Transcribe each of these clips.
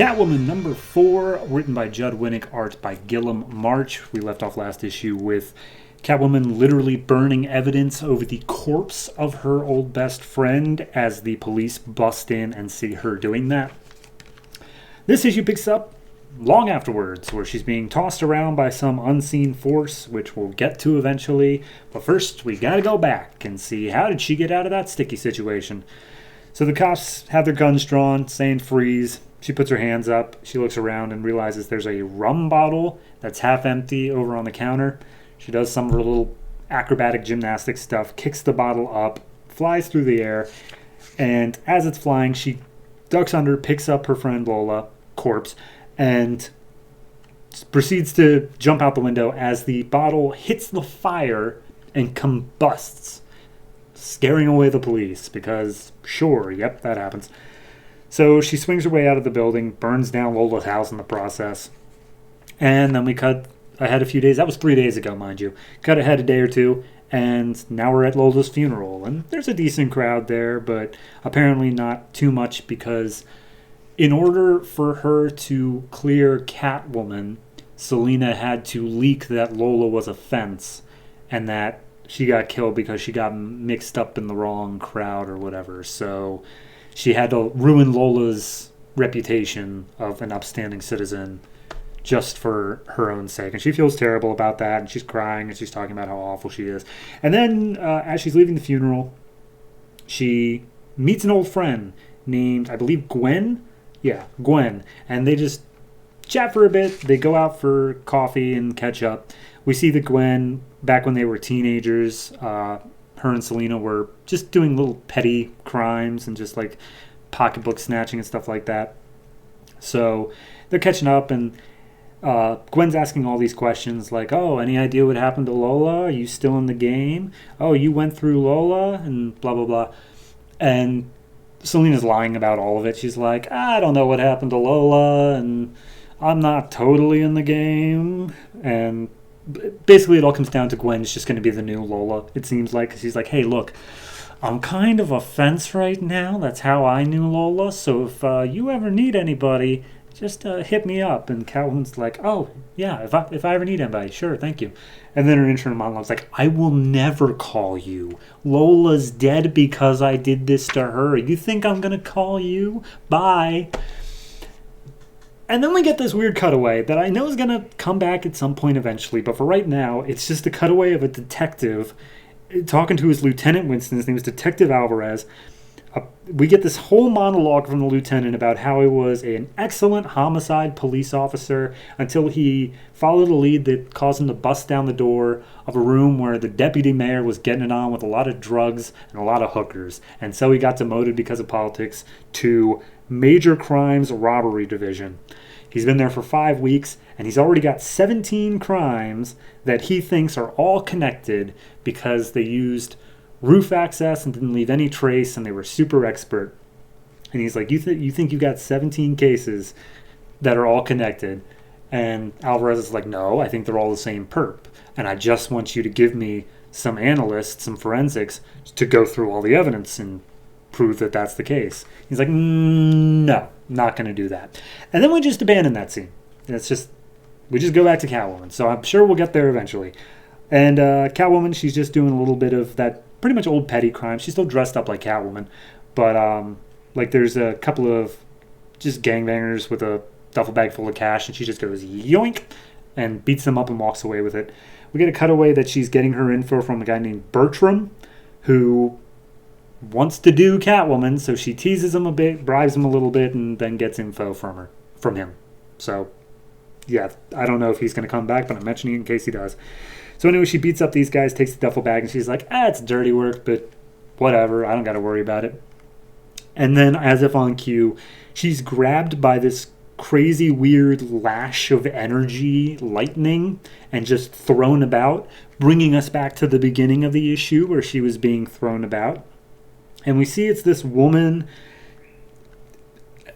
Catwoman number 4, written by Judd Winnick, art by Gillum March. We left off last issue with Catwoman literally burning evidence over the corpse of her old best friend as the police bust in and see her doing that. This issue picks up long afterwards, where she's being tossed around by some unseen force, which we'll get to eventually. But first, we gotta go back and see how did she get out of that sticky situation. So the cops have their guns drawn, saying freeze. She puts her hands up. She looks around and realizes there's a rum bottle that's half empty over on the counter. She does some of her little acrobatic gymnastics stuff, kicks the bottle up, flies through the air, and as it's flying, she ducks under, picks up her friend Lola, corpse, and proceeds to jump out the window as the bottle hits the fire and combusts, scaring away the police because, sure, yep, that happens. So she swings her way out of the building, burns down Lola's house in the process. And then we cut ahead a few days. That was 3 days ago, mind you. Cut ahead a day or two, and now we're at Lola's funeral. And there's a decent crowd there, but apparently not too much because in order for her to clear Catwoman, Selina had to leak that Lola was a fence and that she got killed because she got mixed up in the wrong crowd or whatever. So she had to ruin Lola's reputation of an upstanding citizen just for her own sake. And she feels terrible about that, and she's crying, and she's talking about how awful she is. And then, as she's leaving the funeral, she meets an old friend named, I believe, Gwen? Yeah, Gwen. And they just chat for a bit. They go out for coffee and catch up. We see that Gwen, back when they were teenagers, her and Selina were just doing little petty crimes and just like pocketbook snatching and stuff like that. So they're catching up, and Gwen's asking all these questions like, oh, any idea what happened to Lola? Are you still in the game? Oh, you went through Lola? And blah, blah, blah. And Selina's lying about all of it. She's like, I don't know what happened to Lola, and I'm not totally in the game. And basically it all comes down to Gwen's just going to be the new Lola, it seems like. She's like, hey, look, I'm kind of a fence right now. That's how I knew Lola. So if you ever need anybody, just hit me up. And Catwoman's like, oh, yeah, if I ever need anybody, sure, thank you. And then her internal monologue's like, I will never call you. Lola's dead because I did this to her. You think I'm going to call you? Bye. And then we get this weird cutaway that I know is going to come back at some point eventually, but for right now, it's just a cutaway of a detective talking to his lieutenant Winston. His name is Detective Alvarez. We get this whole monologue from the lieutenant about how he was an excellent homicide police officer until he followed a lead that caused him to bust down the door of a room where the deputy mayor was getting it on with a lot of drugs and a lot of hookers. And so he got demoted because of politics to Major Crimes Robbery Division. He's been there for 5 weeks, and he's already got 17 crimes that he thinks are all connected because they used roof access and didn't leave any trace, and they were super expert. And he's like, you think you got 17 cases that are all connected? And Alvarez is like, no, I think they're all the same perp. And I just want you to give me some analysts, some forensics, to go through all the evidence and prove that that's the case. He's like, no, not going to do that. And then we just abandon that scene. We just go back to Catwoman. So I'm sure we'll get there eventually. And Catwoman, she's just doing a little bit of that pretty much old petty crime. She's still dressed up like Catwoman. But like there's a couple of just gangbangers with a duffel bag full of cash, and she just goes yoink and beats them up and walks away with it. We get a cutaway that she's getting her info from a guy named Bertram, who wants to do Catwoman, so she teases him a bit, bribes him a little bit, and then gets info from him. So, yeah, I don't know if he's going to come back, but I'm mentioning it in case he does. So anyway, she beats up these guys, takes the duffel bag, and she's like, it's dirty work, but whatever, I don't got to worry about it. And then, as if on cue, she's grabbed by this crazy, weird lash of energy, lightning, and just thrown about, bringing us back to the beginning of the issue where she was being thrown about. And we see it's this woman,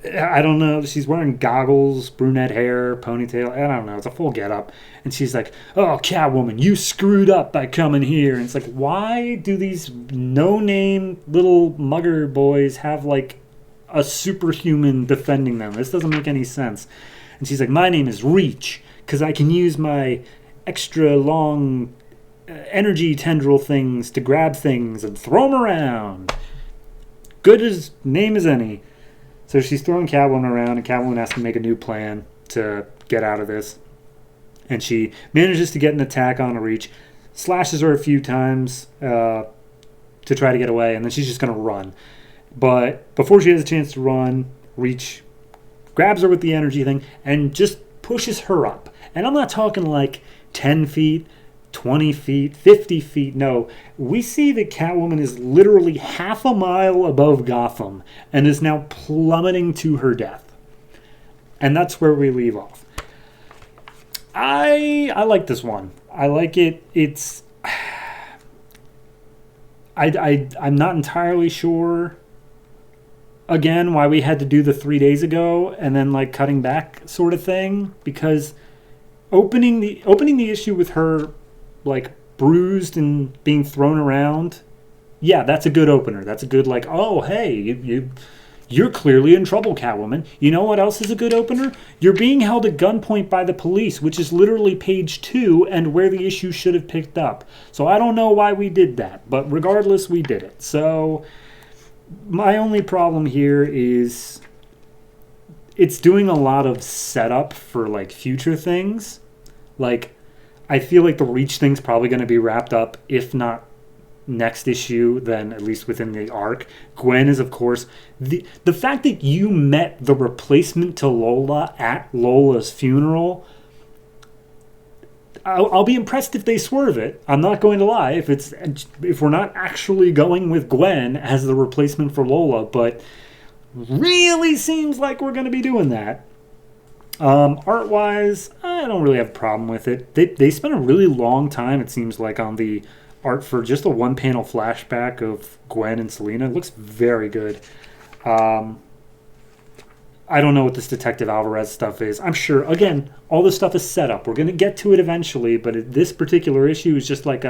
I don't know, she's wearing goggles, brunette hair, ponytail, I don't know, it's a full getup. And she's like, oh, Catwoman, you screwed up by coming here. And it's like, why do these no-name little mugger boys have, like, a superhuman defending them. This doesn't make any sense. And she's like, my name is Reach, because I can use my extra long energy tendril things to grab things and throw them around. Good as name as any. So she's throwing Catwoman around, and Catwoman has to make a new plan to get out of this. And she manages to get an attack on Reach, slashes her a few times to try to get away, and then she's just going to run. But before she has a chance to run, Reach grabs her with the energy thing and just pushes her up. And I'm not talking like 10 feet, 20 feet, 50 feet. No, we see that Catwoman is literally half a mile above Gotham and is now plummeting to her death. And that's where we leave off. I like this one. I like it. It's... I'm not entirely sure, again, why we had to do the 3 days ago and then like cutting back sort of thing, because opening the issue with her like bruised and being thrown around, yeah, that's a good opener. That's a good like, oh hey, you're clearly in trouble, Catwoman. You know what else is a good opener? You're being held at gunpoint by the police, which is literally page 2 and where the issue should have picked up. So I don't know why we did that, but regardless, we did it. So my only problem here is it's doing a lot of setup for like future things. Like, I feel like the Reach thing's probably going to be wrapped up, if not next issue, then at least within the arc. Gwen is, of course, the fact that you met the replacement to Lola at Lola's funeral. I'll be impressed if they swerve it. I'm not going to lie if we're not actually going with Gwen as the replacement for Lola, but really seems like we're going to be doing that. Art-wise, I don't really have a problem with it. They spent a really long time, it seems like, on the art for just a one-panel flashback of Gwen and Selena. It looks very good. I don't know what this Detective Alvarez stuff is. I'm sure, again, all this stuff is set up. We're going to get to it eventually, but this particular issue is just like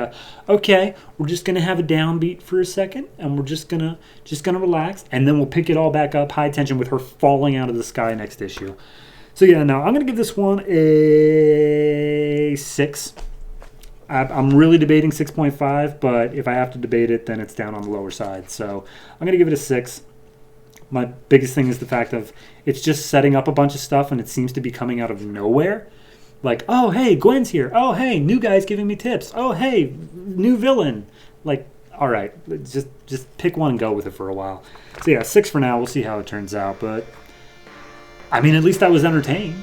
okay, we're just going to have a downbeat for a second, and we're just gonna relax, and then we'll pick it all back up, high tension, with her falling out of the sky next issue. So yeah, no, I'm going to give this one a 6. I'm really debating 6.5, but if I have to debate it, then it's down on the lower side. So I'm going to give it a 6. My biggest thing is the fact of it's just setting up a bunch of stuff, and it seems to be coming out of nowhere. Like, oh, hey, Gwen's here. Oh, hey, new guy's giving me tips. Oh, hey, new villain. Like, all right, just pick one and go with it for a while. So yeah, 6 for now. We'll see how it turns out. But, I mean, at least I was entertained.